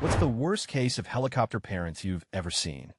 What's the worst case of helicopter parents you've ever seen?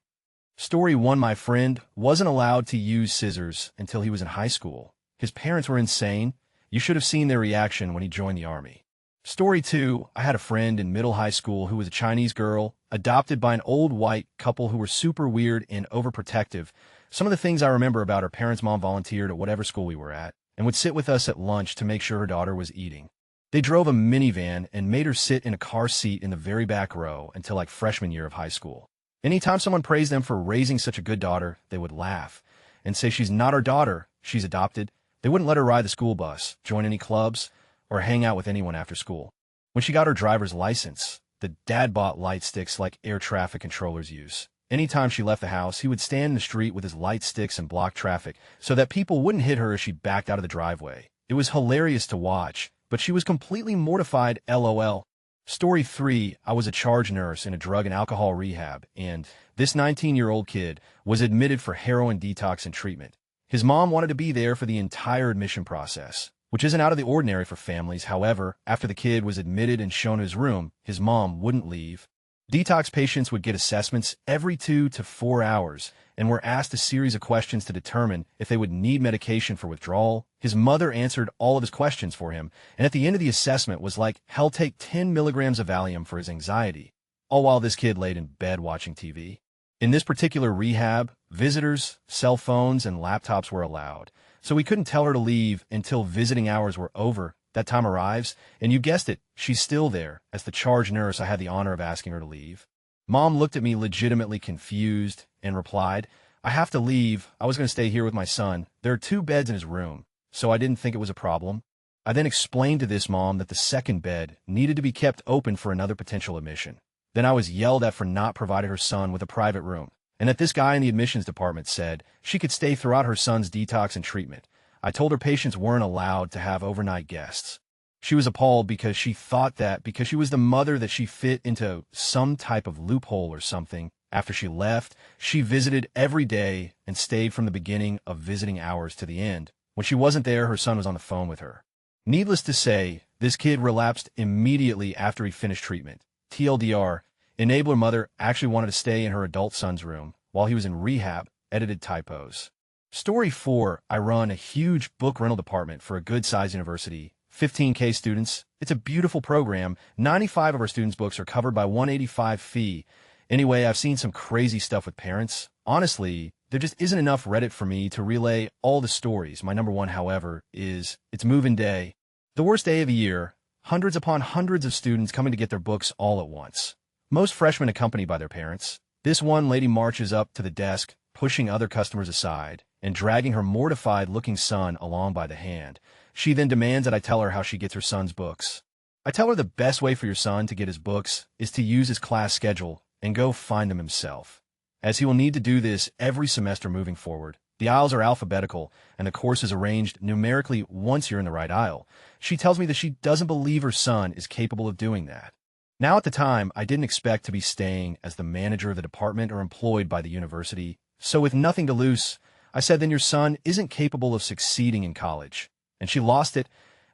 Story 1. My friend wasn't allowed to use scissors until he was in high school. His parents were insane. You should have seen their reaction when he joined the army. Story 2. I had a friend in middle high school who was a Chinese girl, adopted by an old white couple who were super weird and overprotective. Some of the things I remember about her parents' mom volunteered at whatever school we were at and would sit with us at lunch to make sure her daughter was eating. They drove a minivan and made her sit in a car seat in the very back row until like freshman year of high school. Anytime someone praised them for raising such a good daughter, they would laugh and say she's not our daughter, she's adopted. They wouldn't let her ride the school bus, join any clubs, or hang out with anyone after school. When she got her driver's license, the dad bought light sticks like air traffic controllers use. Anytime she left the house, he would stand in the street with his light sticks and block traffic so that people wouldn't hit her as she backed out of the driveway. It was hilarious to watch, but she was completely mortified, LOL. Story 3. I was a charge nurse in a drug and alcohol rehab, and this 19-year-old kid was admitted for heroin detox and treatment. His mom wanted to be there for the entire admission process, which isn't out of the ordinary for families. However, after the kid was admitted and shown his room, his mom wouldn't leave. Detox patients would get assessments every 2 to 4 hours and were asked a series of questions to determine if they would need medication for withdrawal. His mother answered all of his questions for him, and at the end of the assessment was like, hell, take 10 milligrams of Valium for his anxiety, all while this kid laid in bed watching TV. In this particular rehab, visitors, cell phones, and laptops were allowed, so we couldn't tell her to leave until visiting hours were over. That time arrives, and you guessed it, she's still there. As the charge nurse, I had the honor of asking her to leave. Mom looked at me legitimately confused and replied, I have to leave. I was going to stay here with my son. There are 2 beds in his room, so I didn't think it was a problem. I then explained to this mom that the second bed needed to be kept open for another potential admission. Then I was yelled at for not providing her son with a private room, and that this guy in the admissions department said she could stay throughout her son's detox and treatment. I told her patients weren't allowed to have overnight guests. She was appalled because she thought that because she was the mother that she fit into some type of loophole or something. After she left, she visited every day and stayed from the beginning of visiting hours to the end. When she wasn't there, her son was on the phone with her. Needless to say, this kid relapsed immediately after he finished treatment. TLDR, enabler mother actually wanted to stay in her adult son's room while he was in rehab. Edited typos. Story 4. I run a huge book rental department for a good-sized university. 15K students. It's a beautiful program. 95 of our students' books are covered by $185 fee. Anyway, I've seen some crazy stuff with parents. Honestly, there just isn't enough Reddit for me to relay all the stories. My number one, however, is it's move-in day. The worst day of the year. Hundreds upon hundreds of students coming to get their books all at once. Most freshmen accompanied by their parents. This one lady marches up to the desk, pushing other customers aside and dragging her mortified-looking son along by the hand. She then demands that I tell her how she gets her son's books. I tell her the best way for your son to get his books is to use his class schedule and go find them himself, as he will need to do this every semester moving forward. The aisles are alphabetical, and the course is arranged numerically once you're in the right aisle. She tells me that she doesn't believe her son is capable of doing that. Now, at the time, I didn't expect to be staying as the manager of the department or employed by the university, so with nothing to lose, I said, then your son isn't capable of succeeding in college. And she lost it,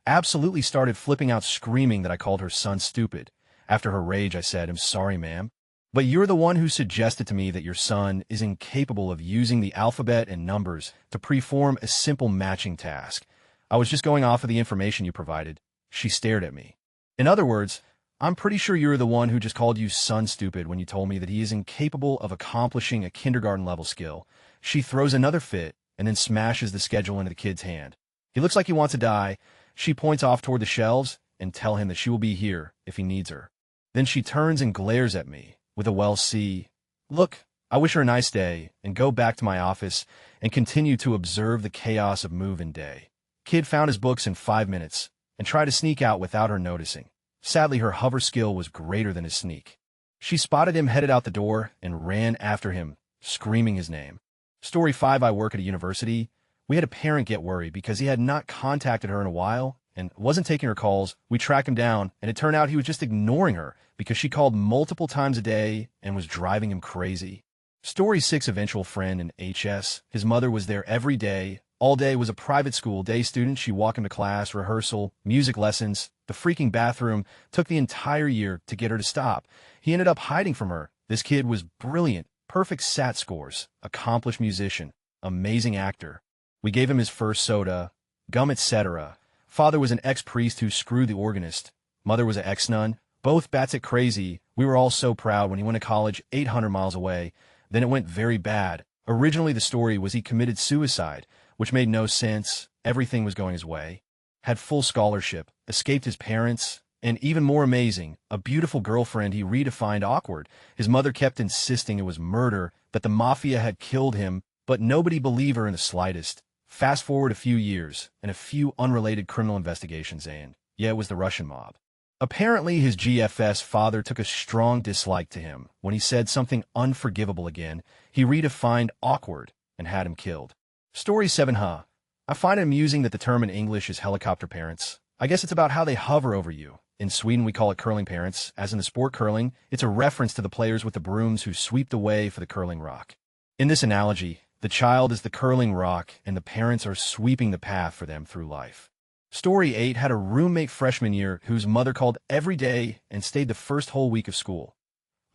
absolutely started flipping out screaming that I called her son stupid. After her rage, I said, I'm sorry, ma'am, but you're the one who suggested to me that your son is incapable of using the alphabet and numbers to perform a simple matching task. I was just going off of the information you provided. She stared at me. In other words, I'm pretty sure you're the one who just called you son stupid when you told me that he is incapable of accomplishing a kindergarten-level skill. She throws another fit and then smashes the schedule into the kid's hand. He looks like he wants to die. She points off toward the shelves and tell him that she will be here if he needs her. Then she turns and glares at me with a well see. Look, I wish her a nice day and go back to my office and continue to observe the chaos of move-in day. Kid found his books in 5 minutes and tried to sneak out without her noticing. Sadly, her hover skill was greater than his sneak. She spotted him headed out the door and ran after him, screaming his name. Story 5. I work at a university. We had a parent get worried because he had not contacted her in a while and wasn't taking her calls. We tracked him down, and it turned out he was just ignoring her because she called multiple times a day and was driving him crazy. Story 6. Eventual friend in HS. His mother was there every day, All day was a private school. Day student, she walked him to class, rehearsal, music lessons. The freaking bathroom took the entire year to get her to stop. He ended up hiding from her. This kid was brilliant, perfect SAT scores, accomplished musician, amazing actor. We gave him his first soda, gum, etc. Father was an ex-priest who screwed the organist. Mother was an ex-nun. Both batshit crazy. We were all so proud when he went to college 800 miles away. Then it went very bad. Originally the story was he committed suicide, which made no sense. Everything was going his way. Had full scholarship, escaped his parents, and even more amazing, a beautiful girlfriend he redefined awkward. His mother kept insisting it was murder, that the mafia had killed him, but nobody believed her in the slightest. Fast forward a few years, and a few unrelated criminal investigations, and yeah, it was the Russian mob. Apparently his GFS father took a strong dislike to him. When he said something unforgivable again, he redefined awkward and had him killed. Story 7. I find it amusing that the term in English is helicopter parents. I guess it's about how they hover over you. In Sweden, we call it curling parents. As in the sport curling, it's a reference to the players with the brooms who sweep the way for the curling rock. In this analogy, the child is the curling rock, and the parents are sweeping the path for them through life. Story 8 had a roommate freshman year whose mother called every day and stayed the first whole week of school.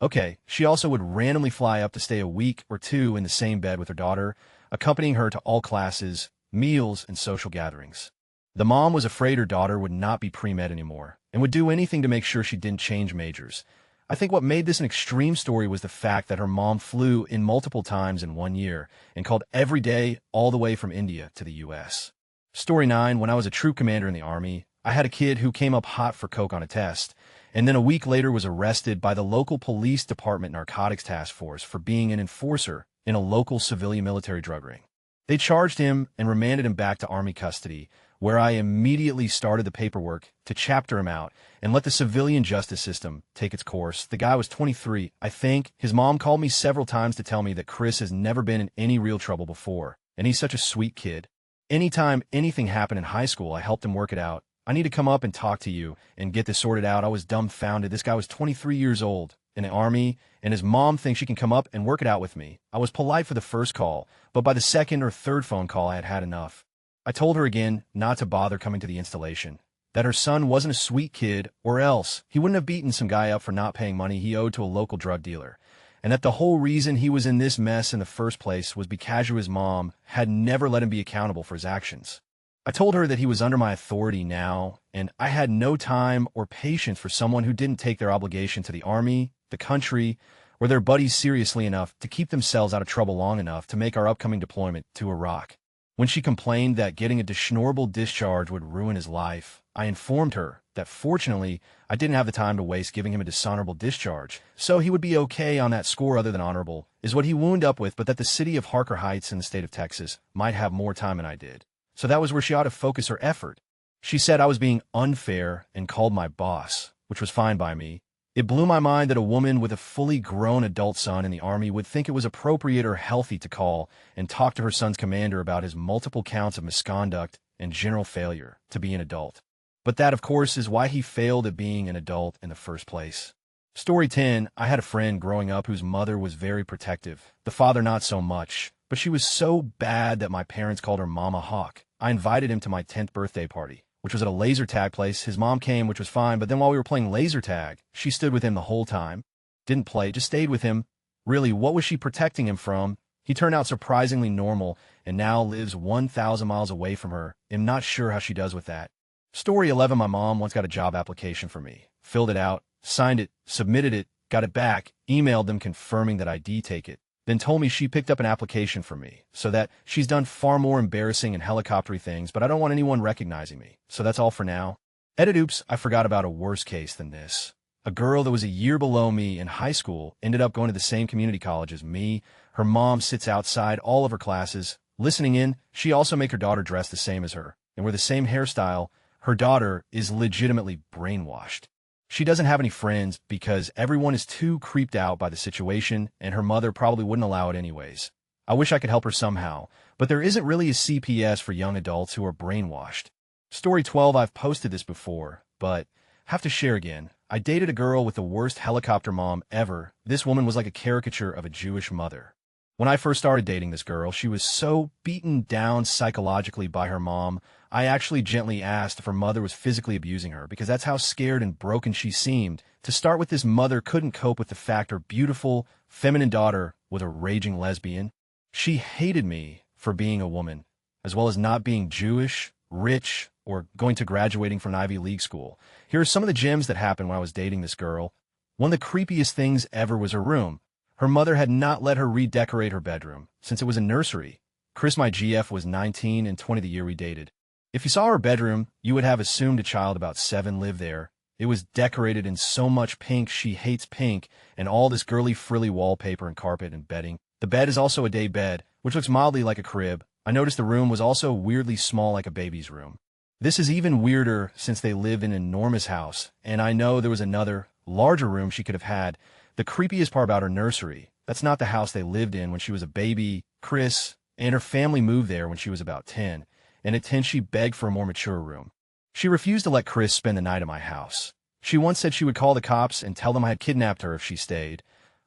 Okay, she also would randomly fly up to stay a week or two in the same bed with her daughter, accompanying her to all classes, meals, and social gatherings. The mom was afraid her daughter would not be pre-med anymore and would do anything to make sure she didn't change majors. I think what made this an extreme story was the fact that her mom flew in multiple times in 1 year and called every day all the way from India to the U.S. Story 9, when I was a troop commander in the Army, I had a kid who came up hot for coke on a test, and then a week later was arrested by the local police department narcotics task force for being an enforcer in a local civilian military drug ring. They charged him and remanded him back to Army custody, where I immediately started the paperwork to chapter him out and let the civilian justice system take its course. The guy was 23, I think. His mom called me several times to tell me that Chris has never been in any real trouble before, and he's such a sweet kid. Anytime anything happened in high school, I helped him work it out. I need to come up and talk to you and get this sorted out. I was dumbfounded. This guy was 23 years old in the Army, and his mom thinks she can come up and work it out with me. I was polite for the first call, but by the second or third phone call, I had had enough. I told her again not to bother coming to the installation, that her son wasn't a sweet kid, or else he wouldn't have beaten some guy up for not paying money he owed to a local drug dealer, and that the whole reason he was in this mess in the first place was because his mom had never let him be accountable for his actions. I told her that he was under my authority now, and I had no time or patience for someone who didn't take their obligation to the Army, the country, or their buddies seriously enough to keep themselves out of trouble long enough to make our upcoming deployment to Iraq. When she complained that getting a dishonorable discharge would ruin his life, I informed her that fortunately I didn't have the time to waste giving him a dishonorable discharge, so he would be okay on that score other than honorable, is what he wound up with, but that the city of Harker Heights in the state of Texas might have more time than I did. So that was where she ought to focus her effort. She said I was being unfair and called my boss, which was fine by me. It blew my mind that a woman with a fully grown adult son in the Army would think it was appropriate or healthy to call and talk to her son's commander about his multiple counts of misconduct and general failure to be an adult. But that, of course, is why he failed at being an adult in the first place. Story 10, I had a friend growing up whose mother was very protective. The father not so much, but she was so bad that my parents called her Mama Hawk. I invited him to my 10th birthday party, which was at a laser tag place. His mom came, which was fine, but then while we were playing laser tag, she stood with him the whole time. Didn't play, just stayed with him. Really, what was she protecting him from? He turned out surprisingly normal and now lives 1,000 miles away from her. I'm not sure how she does with that. Story 11, my mom once got a job application for me. Filled it out, signed it, submitted it, got it back, emailed them confirming that I take it. Then told me she picked up an application for me, so that she's done far more embarrassing and helicoptery things, but I don't want anyone recognizing me, so that's all for now. Edit oops, I forgot about a worse case than this. A girl that was a year below me in high school ended up going to the same community college as me. Her mom sits outside all of her classes, listening in. She also make her daughter dress the same as her, and wear the same hairstyle. Her daughter is legitimately brainwashed. She doesn't have any friends because everyone is too creeped out by the situation, and her mother probably wouldn't allow it anyways. I wish I could help her somehow, but there isn't really a CPS for young adults who are brainwashed. Story 12, I've posted this before, but have to share again. I dated a girl with the worst helicopter mom ever. This woman was like a caricature of a Jewish mother. When I first started dating this girl, she was so beaten down psychologically by her mom, I actually gently asked if her mother was physically abusing her because that's how scared and broken she seemed. To start with, this mother couldn't cope with the fact her beautiful, feminine daughter was a raging lesbian. She hated me for being a woman, as well as not being Jewish, rich, or going to graduating from an Ivy League school. Here are some of the gems that happened when I was dating this girl. One of the creepiest things ever was her room. Her mother had not let her redecorate her bedroom, since it was a nursery. Chris, my GF, was 19 and 20 the year we dated. If you saw her bedroom, you would have assumed a child about 7 lived there. It was decorated in so much pink, she hates pink, and all this girly frilly wallpaper and carpet and bedding. The bed is also a day bed, which looks mildly like a crib. I noticed the room was also weirdly small, like a baby's room. This is even weirder since they lived in an enormous house, and I know there was another, larger room she could have had. The creepiest part about her nursery, that's not the house they lived in when she was a baby. Chris and her family moved there when she was about 10, and at 10 she begged for a more mature room. She refused to let Chris spend the night at my house. She once said she would call the cops and tell them I had kidnapped her if she stayed.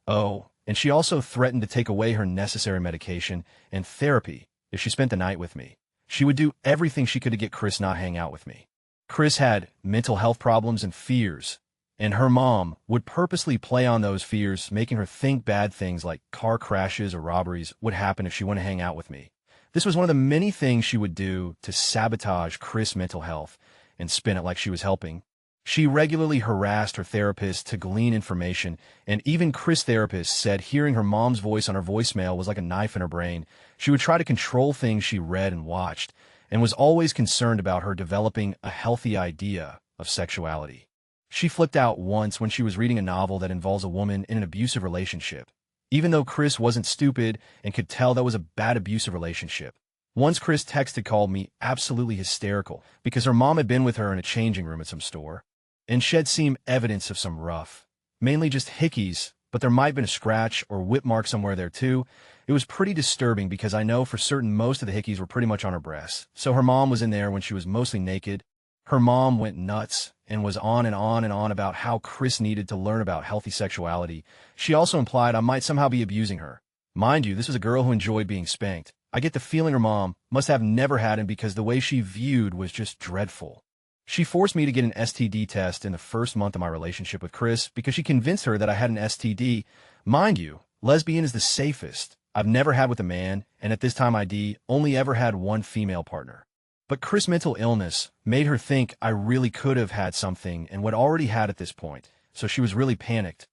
Oh, and she also threatened to take away her necessary medication and therapy if she spent the night with me. She would do everything she could to get Chris not hang out with me. Chris had mental health problems and fears, and her mom would purposely play on those fears, making her think bad things like car crashes or robberies would happen if she wouldn't hang out with me. This was one of the many things she would do to sabotage Chris' mental health and spin it like she was helping. She regularly harassed her therapist to glean information, and even Chris' therapist said hearing her mom's voice on her voicemail was like a knife in her brain. She would try to control things she read and watched, and was always concerned about her developing a healthy idea of sexuality. She flipped out once when she was reading a novel that involves a woman in an abusive relationship, even though Chris wasn't stupid and could tell that was a bad abusive relationship. Once Chris called me absolutely hysterical because her mom had been with her in a changing room at some store, and she had seen evidence of some rough, mainly just hickeys, but there might have been a scratch or whip mark somewhere there too. It was pretty disturbing because I know for certain most of the hickeys were pretty much on her breasts. So her mom was in there when she was mostly naked. Her mom went nuts and was on and on and on about how Chris needed to learn about healthy sexuality. She also implied I might somehow be abusing her. Mind you, this was a girl who enjoyed being spanked. I get the feeling her mom must have never had him because the way she viewed was just dreadful. She forced me to get an STD test in the first month of my relationship with Chris because she convinced her that I had an STD. Mind you, lesbian is the safest I've never had with a man, and at this time ID only ever had one female partner. But Chris' mental illness made her think I really could have had something and what already had at this point, so she was really panicked.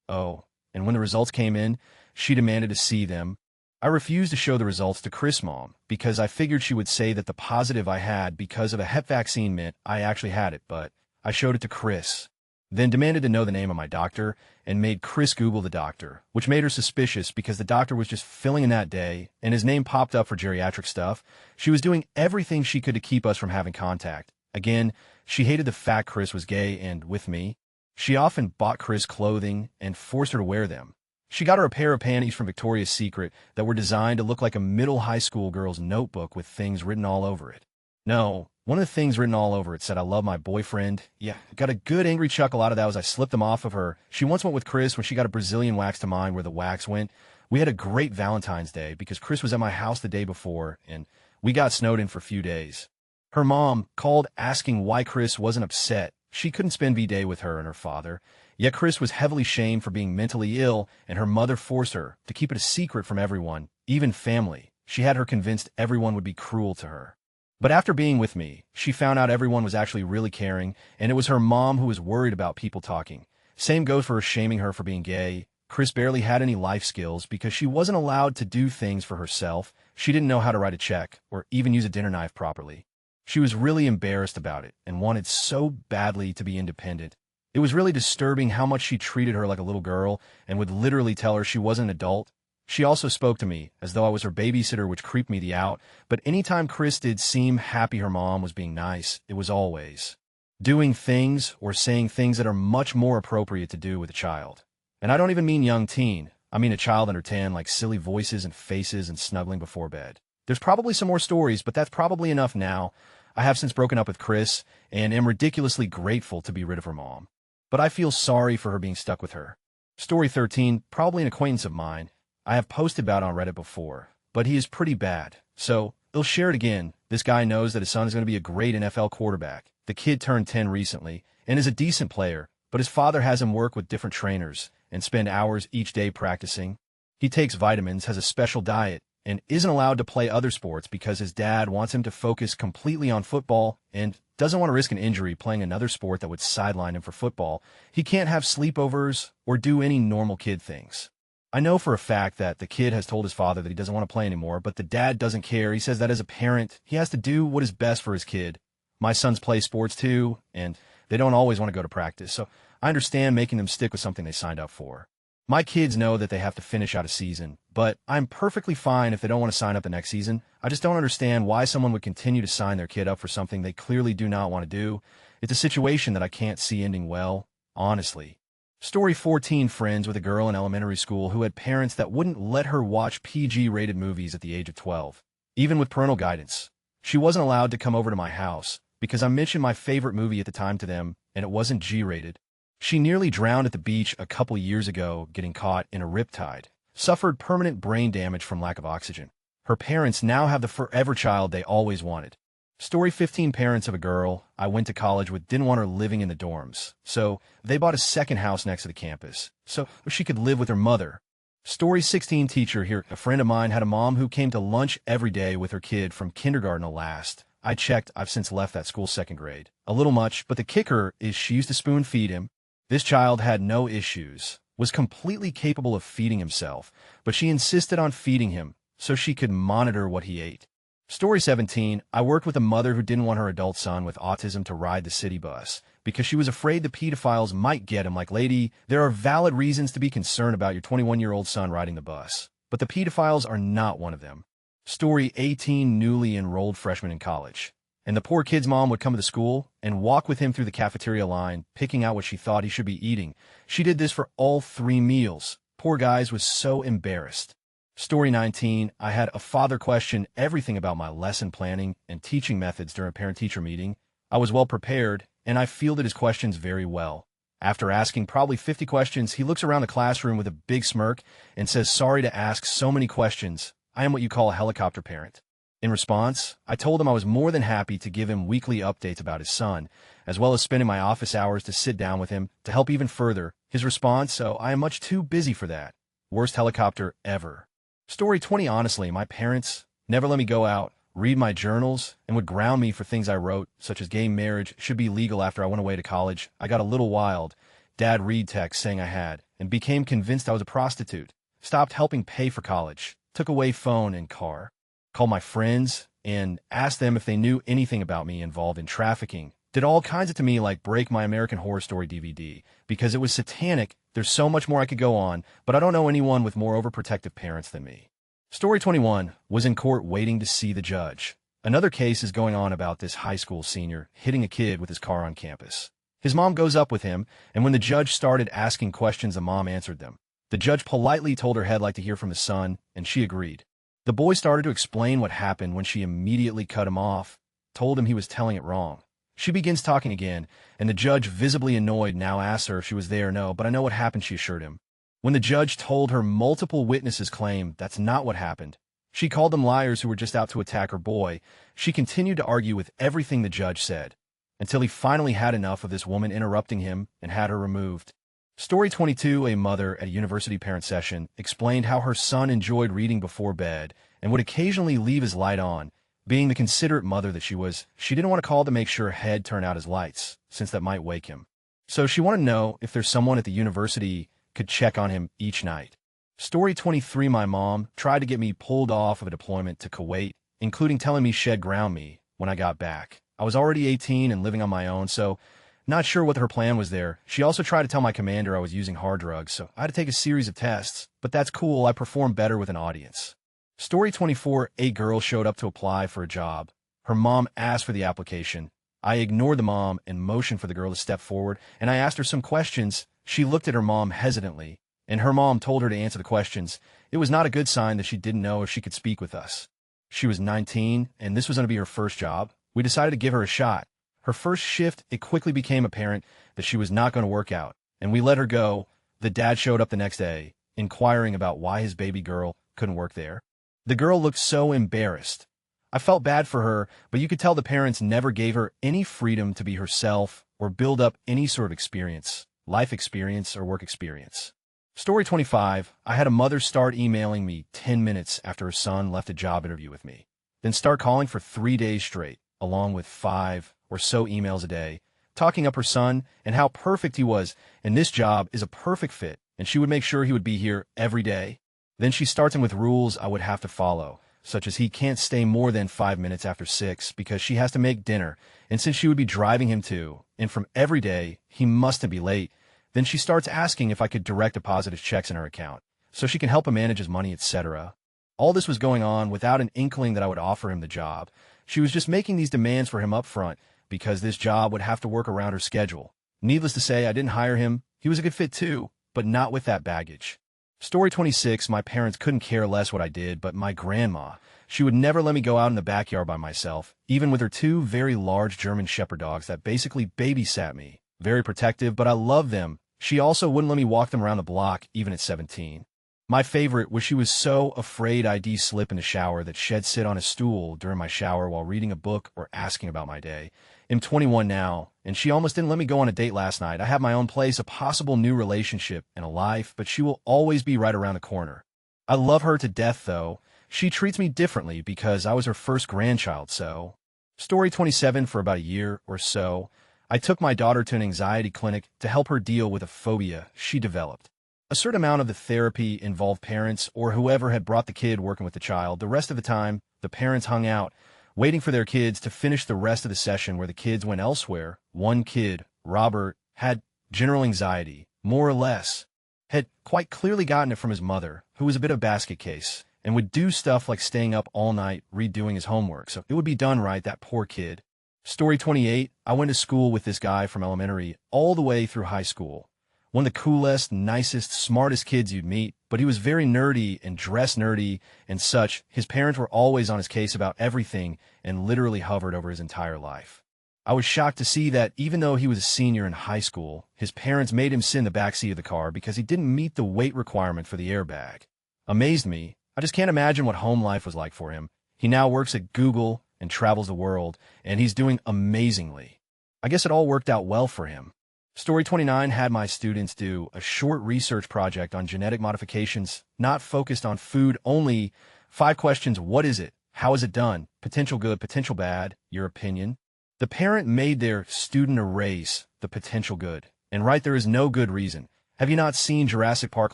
Oh, and when the results came in, she demanded to see them. I refused to show the results to Chris' mom because I figured she would say that the positive I had because of a Hep vaccine meant I actually had it, but I showed it to Chris, then demanded to know the name of my doctor and made Chris Google the doctor, which made her suspicious because the doctor was just filling in that day and his name popped up for geriatric stuff. She was doing everything she could to keep us from having contact. Again, she hated the fact Chris was gay and with me. She often bought Chris clothing and forced her to wear them. She got her a pair of panties from Victoria's Secret that were designed to look like a middle high school girl's notebook with things written all over it. No, one of the things written all over it said, "I love my boyfriend." Yeah, got a good angry chuckle out of that as I slipped them off of her. She once went with Chris when she got a Brazilian wax to mine where the wax went. We had a great Valentine's Day because Chris was at my house the day before, and we got snowed in for a few days. Her mom called asking why Chris wasn't upset. She couldn't spend V-Day with her and her father. Yet Chris was heavily shamed for being mentally ill, and her mother forced her to keep it a secret from everyone, even family. She had her convinced everyone would be cruel to her. But after being with me, she found out everyone was actually really caring, and it was her mom who was worried about people talking. Same goes for her shaming her for being gay. Chris barely had any life skills because she wasn't allowed to do things for herself. She didn't know how to write a check or even use a dinner knife properly. She was really embarrassed about it and wanted so badly to be independent. It was really disturbing how much she treated her like a little girl and would literally tell her she wasn't an adult. She also spoke to me as though I was her babysitter, which creeped me out. But anytime Chris did seem happy her mom was being nice, it was always doing things or saying things that are much more appropriate to do with a child. And I don't even mean young teen. I mean a child under 10, like silly voices and faces and snuggling before bed. There's probably some more stories, but that's probably enough now. I have since broken up with Chris and am ridiculously grateful to be rid of her mom. But I feel sorry for her being stuck with her. Story 13, probably an acquaintance of mine. I have posted about it on Reddit before, but he is pretty bad. So, they'll share it again. This guy knows that his son is going to be a great NFL quarterback. The kid turned 10 recently and is a decent player, but his father has him work with different trainers and spend hours each day practicing. He takes vitamins, has a special diet, and isn't allowed to play other sports because his dad wants him to focus completely on football and doesn't want to risk an injury playing another sport that would sideline him for football. He can't have sleepovers or do any normal kid things. I know for a fact that the kid has told his father that he doesn't want to play anymore, but the dad doesn't care. He says that as a parent, he has to do what is best for his kid. My sons play sports too, and they don't always want to go to practice, so I understand making them stick with something they signed up for. My kids know that they have to finish out a season, but I'm perfectly fine if they don't want to sign up the next season. I just don't understand why someone would continue to sign their kid up for something they clearly do not want to do. It's a situation that I can't see ending well, honestly. Story 14. Friends with a girl in elementary school who had parents that wouldn't let her watch PG-rated movies at the age of 12. Even with parental guidance, she wasn't allowed to come over to my house because I mentioned my favorite movie at the time to them, and it wasn't G-rated. She nearly drowned at the beach a couple years ago getting caught in a riptide, suffered permanent brain damage from lack of oxygen. Her parents now have the forever child they always wanted. Story 15. Parents of a girl I went to college with didn't want her living in the dorms, so they bought a second house next to the campus so she could live with her mother. Story 16. Teacher here. A friend of mine had a mom who came to lunch every day with her kid from kindergarten to last. I checked, I've since left that school second grade. A little much, but the kicker is she used to spoon feed him. This child had no issues, was completely capable of feeding himself, but she insisted on feeding him so she could monitor what he ate. Story 17. I worked with a mother who didn't want her adult son with autism to ride the city bus because she was afraid the pedophiles might get him. Like, lady, there are valid reasons to be concerned about your 21-year-old son riding the bus, but the pedophiles are not one of them. Story 18. Newly enrolled freshman in college. And the poor kid's mom would come to the school and walk with him through the cafeteria line, picking out what she thought he should be eating. She did this for all 3 meals. Poor guy was so embarrassed. Story 19. I had a father question everything about my lesson planning and teaching methods during a parent-teacher meeting. I was well prepared, and I fielded his questions very well. After asking probably 50 questions, he looks around the classroom with a big smirk and says, "Sorry to ask so many questions. I am what you call a helicopter parent." In response, I told him I was more than happy to give him weekly updates about his son, as well as spending my office hours to sit down with him to help even further his response, so I am much too busy for that. Worst helicopter ever. Story 20. Honestly, my parents never let me go out, read my journals, and would ground me for things I wrote, such as gay marriage should be legal after I went away to college. I got a little wild. Dad read texts saying I had, and became convinced I was a prostitute. Stopped helping pay for college. Took away phone and car. Called my friends and asked them if they knew anything about me involved in trafficking. Did all kinds of to me like break my American Horror Story DVD because it was satanic. There's so much more I could go on, but I don't know anyone with more overprotective parents than me. Story 21. Was in court waiting to see the judge. Another case is going on about this high school senior hitting a kid with his car on campus. His mom goes up with him, and when the judge started asking questions, the mom answered them. The judge politely told her he'd like to hear from his son, and she agreed. The boy started to explain what happened when she immediately cut him off, told him he was telling it wrong. She begins talking again, and the judge, visibly annoyed, now asks her if she was there or no, but I know what happened, she assured him. When the judge told her multiple witnesses claim that's not what happened, she called them liars who were just out to attack her boy. She continued to argue with everything the judge said, until he finally had enough of this woman interrupting him and had her removed. Story 22. A mother at a university parent session explained how her son enjoyed reading before bed and would occasionally leave his light on. Being the considerate mother that she was, she didn't want to call to make sure Head turned out his lights, since that might wake him. So she wanted to know if there's someone at the university could check on him each night. Story 23. My mom tried to get me pulled off of a deployment to Kuwait, including telling me she'd ground me when I got back. I was already 18 and living on my own, so not sure what her plan was there. She also tried to tell my commander I was using hard drugs, so I had to take a series of tests, but that's cool, I performed better with an audience. Story 24. A girl showed up to apply for a job. Her mom asked for the application. I ignored the mom and motioned for the girl to step forward, and I asked her some questions. She looked at her mom hesitantly, and her mom told her to answer the questions. It was not a good sign that she didn't know if she could speak with us. She was 19, and this was going to be her first job. We decided to give her a shot. Her first shift, it quickly became apparent that she was not going to work out, and we let her go. The dad showed up the next day, inquiring about why his baby girl couldn't work there. The girl looked so embarrassed. I felt bad for her, but you could tell the parents never gave her any freedom to be herself or build up any sort of experience, life experience or work experience. Story 25. I had a mother start emailing me 10 minutes after her son left a job interview with me, then start calling for 3 days straight, along with 5 or so emails a day, talking up her son and how perfect he was, and this job is a perfect fit, and she would make sure he would be here every day. Then she starts him with rules I would have to follow, such as he can't stay more than 5 minutes after 6 because she has to make dinner, and since she would be driving him to and from every day, he mustn't be late. Then she starts asking if I could direct deposit his checks in her account, so she can help him manage his money, etc. All this was going on without an inkling that I would offer him the job. She was just making these demands for him up front because this job would have to work around her schedule. Needless to say, I didn't hire him. He was a good fit too, but not with that baggage. Story 26. My parents couldn't care less what I did, but my grandma, she would never let me go out in the backyard by myself, even with her 2 very large German Shepherd dogs that basically babysat me. Very protective, but I loved them. She also wouldn't let me walk them around the block, even at 17. My favorite was she was so afraid I'd slip in the shower that she'd sit on a stool during my shower while reading a book or asking about my day. I'm 21 now, and she almost didn't let me go on a date last night. I have my own place, a possible new relationship, and a life, but she will always be right around the corner. I love her to death, though. She treats me differently because I was her first grandchild, so. Story 27. For about a year or so, I took my daughter to an anxiety clinic to help her deal with a phobia she developed. A certain amount of the therapy involved parents or whoever had brought the kid working with the child. The rest of the time, the parents hung out, waiting for their kids to finish the rest of the session where the kids went elsewhere. One kid, Robert, had general anxiety, more or less, had quite clearly gotten it from his mother, who was a bit of a basket case, and would do stuff like staying up all night redoing his homework, so it would be done right, that poor kid. Story 28. I went to school with this guy from elementary all the way through high school. One of the coolest, nicest, smartest kids you'd meet, but he was very nerdy and dressed nerdy and such. His parents were always on his case about everything and literally hovered over his entire life. I was shocked to see that even though he was a senior in high school, his parents made him sit in the backseat of the car because he didn't meet the weight requirement for the airbag. Amazed me. I just can't imagine what home life was like for him. He now works at Google and travels the world, and he's doing amazingly. I guess it all worked out well for him. Story 29. Had my students do a short research project on genetic modifications, not focused on food only. 5 questions. What is it? How is it done? Potential good, potential bad, your opinion. The parent made their student erase the potential good, and right, there is no good reason. Have you not seen Jurassic Park: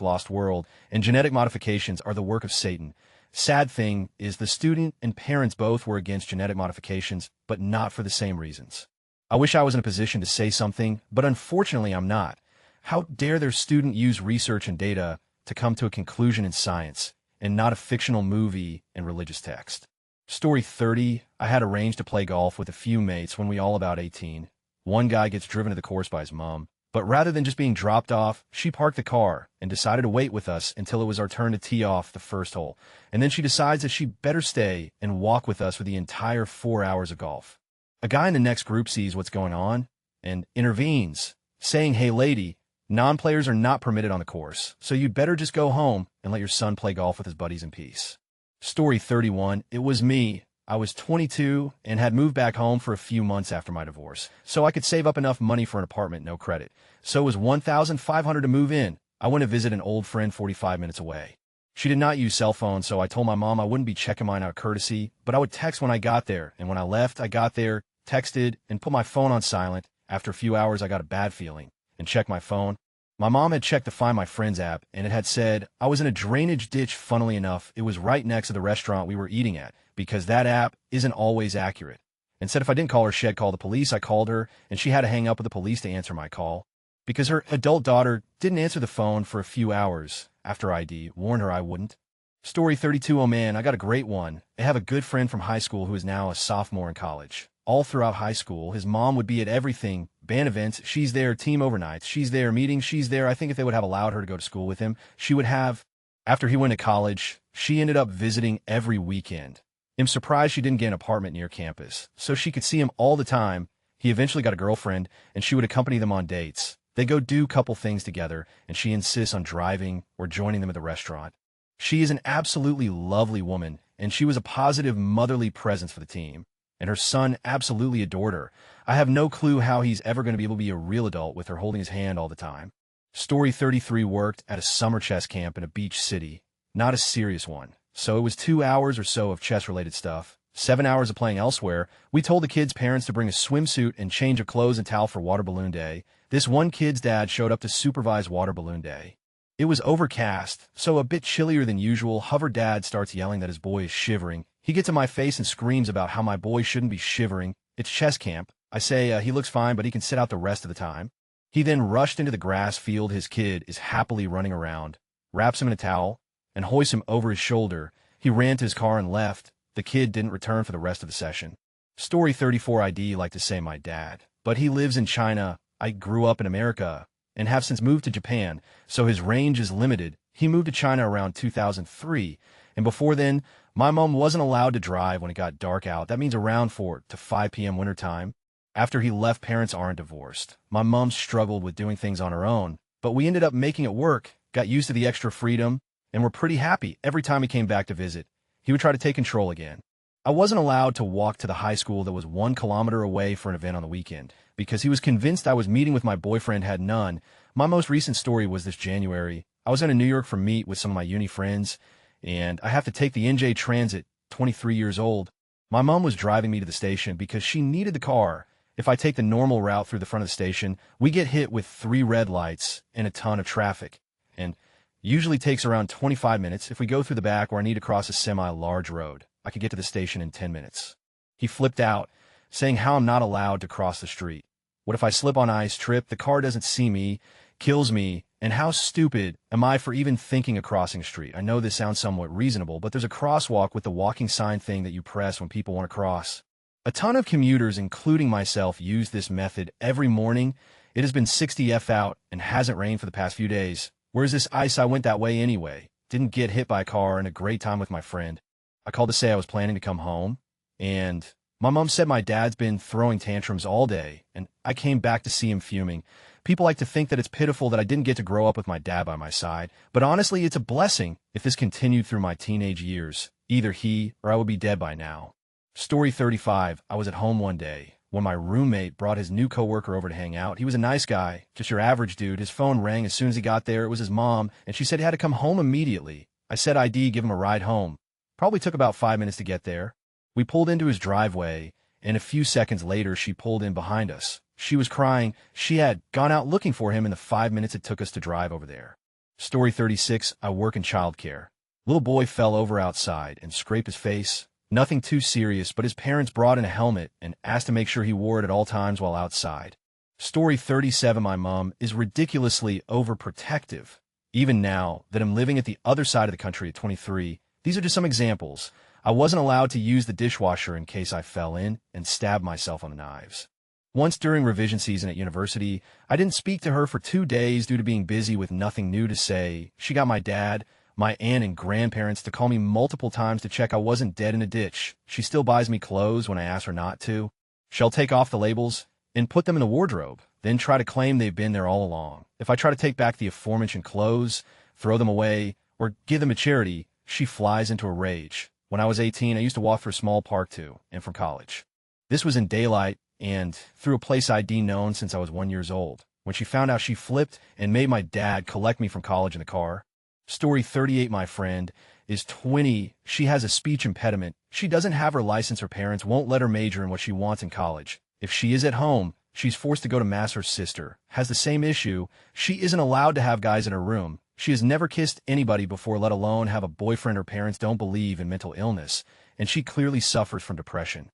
Lost World? And genetic modifications are the work of Satan. Sad thing is the student and parents both were against genetic modifications, but not for the same reasons. I wish I was in a position to say something, but unfortunately I'm not. How dare their student use research and data to come to a conclusion in science, and not a fictional movie and religious text. Story 30. I had arranged to play golf with a few mates when we all about 18. One guy gets driven to the course by his mom, but rather than just being dropped off, she parked the car and decided to wait with us until it was our turn to tee off the first hole. And then she decides that she'd better stay and walk with us for the entire 4 hours of golf. A guy in the next group sees what's going on and intervenes, saying, "Hey lady, non-players are not permitted on the course, so you'd better just go home and let your son play golf with his buddies in peace." Story 31. It was me. I was 22 and had moved back home for a few months after my divorce, so I could save up enough money for an apartment, no credit. So it was $1,500 to move in. I went to visit an old friend 45 minutes away. She did not use cell phones, so I told my mom I wouldn't be checking mine out of courtesy, but I would text when I got there, and when I left, I got there, texted, and put my phone on silent. After a few hours, I got a bad feeling and checked my phone. My mom had checked the Find My Friends app, and it had said I was in a drainage ditch. Funnily enough, it was right next to the restaurant we were eating at, because that app isn't always accurate. And said if I didn't call her, she'd call the police. I called her, and she had to hang up with the police to answer my call, because her adult daughter didn't answer the phone for a few hours after ID warned her I wouldn't. Story 32. Oh man, I got a great one. I have a good friend from high school who is now a sophomore in college. All throughout high school, his mom would be at everything. Band events, she's there. Team overnights, she's there. Meetings, she's there. I think if they would have allowed her to go to school with him, she would have. After he went to college, she ended up visiting every weekend. I'm surprised she didn't get an apartment near campus, so she could see him all the time. He eventually got a girlfriend, and she would accompany them on dates. They go do couple things together, and she insists on driving or joining them at the restaurant. She is an absolutely lovely woman, and she was a positive motherly presence for the team. And her son absolutely adored her. I have no clue how he's ever going to be able to be a real adult with her holding his hand all the time. Story 33 worked at a summer chess camp in a beach city. Not a serious one. So it was 2 hours or so of chess-related stuff. 7 hours of playing elsewhere. We told the kids' parents to bring a swimsuit and change of clothes and towel for water balloon day. This one kid's dad showed up to supervise water balloon day. It was overcast, so a bit chillier than usual. Hover dad starts yelling that his boy is shivering. He gets in my face and screams about how my boy shouldn't be shivering. It's chess camp. I say he looks fine, but he can sit out the rest of the time. He then rushed into the grass field his kid is happily running around, wraps him in a towel, and hoists him over his shoulder. He ran to his car and left. The kid didn't return for the rest of the session. Story 34 ID like to say my dad, but he lives in China. I grew up in America and have since moved to Japan, so his range is limited. He moved to China around 2003, and before then, my mom wasn't allowed to drive when it got dark out. That means around 4 to 5 p.m. winter time. After he left, parents aren't divorced. My mom struggled with doing things on her own, but we ended up making it work, got used to the extra freedom, and were pretty happy. Every time he came back to visit, he would try to take control again. I wasn't allowed to walk to the high school that was 1 kilometer away for an event on the weekend because he was convinced I was meeting with my boyfriend, had none. My most recent story was this January. I was in New York for meet with some of my uni friends, and I have to take the NJ Transit, 23 years old. My mom was driving me to the station because she needed the car. If I take the normal route through the front of the station, we get hit with 3 red lights and a ton of traffic, and usually takes around 25 minutes. If we go through the back or I need to cross a semi-large road, I could get to the station in 10 minutes. He flipped out, saying how I'm not allowed to cross the street. What if I slip on ice, trip, the car doesn't see me, kills me, and how stupid am I for even thinking of crossing a street? I know this sounds somewhat reasonable, but there's a crosswalk with the walking sign thing that you press when people want to cross. A ton of commuters, including myself, use this method every morning. It has been 60 F out and hasn't rained for the past few days. Where's this ice? I went that way anyway. Didn't get hit by a car and a great time with my friend. I called to say I was planning to come home, and my mom said my dad's been throwing tantrums all day, and I came back to see him fuming. People like to think that it's pitiful that I didn't get to grow up with my dad by my side, but honestly, it's a blessing if this continued through my teenage years. Either he or I would be dead by now. Story 35. I was at home one day when my roommate brought his new coworker over to hang out. He was a nice guy, just your average dude. His phone rang as soon as he got there. It was his mom, and she said he had to come home immediately. I said ID, give him a ride home. Probably took about 5 minutes to get there. We pulled into his driveway, and a few seconds later, she pulled in behind us. She was crying. She had gone out looking for him in the 5 minutes it took us to drive over there. Story 36. I work in childcare. Little boy fell over outside and scraped his face. Nothing too serious, but his parents brought in a helmet and asked to make sure he wore it at all times while outside. Story 37. My mom is ridiculously overprotective. Even now that I'm living at the other side of the country at 23, these are just some examples. I wasn't allowed to use the dishwasher in case I fell in and stabbed myself on the knives. Once during revision season at university, I didn't speak to her for 2 days due to being busy with nothing new to say. She got my dad, my aunt, and grandparents to call me multiple times to check I wasn't dead in a ditch. She still buys me clothes when I ask her not to. She'll take off the labels and put them in the wardrobe, then try to claim they've been there all along. If I try to take back the aforementioned clothes, throw them away, or give them to charity, she flies into a rage. When I was 18, I used to walk through a small park too, and from college. This was in daylight and through a place ID known since I was 1 year old. When she found out, she flipped and made my dad collect me from college in the car. Story 38. My friend is 20. She has a speech impediment. She doesn't have her license. Her parents won't let her major in what she wants in college. If she is at home, she's forced to go to mass. Her sister has the same issue. She isn't allowed to have guys in her room. She has never kissed anybody before, let alone have a boyfriend. Her parents don't believe in mental illness, and she clearly suffers from depression.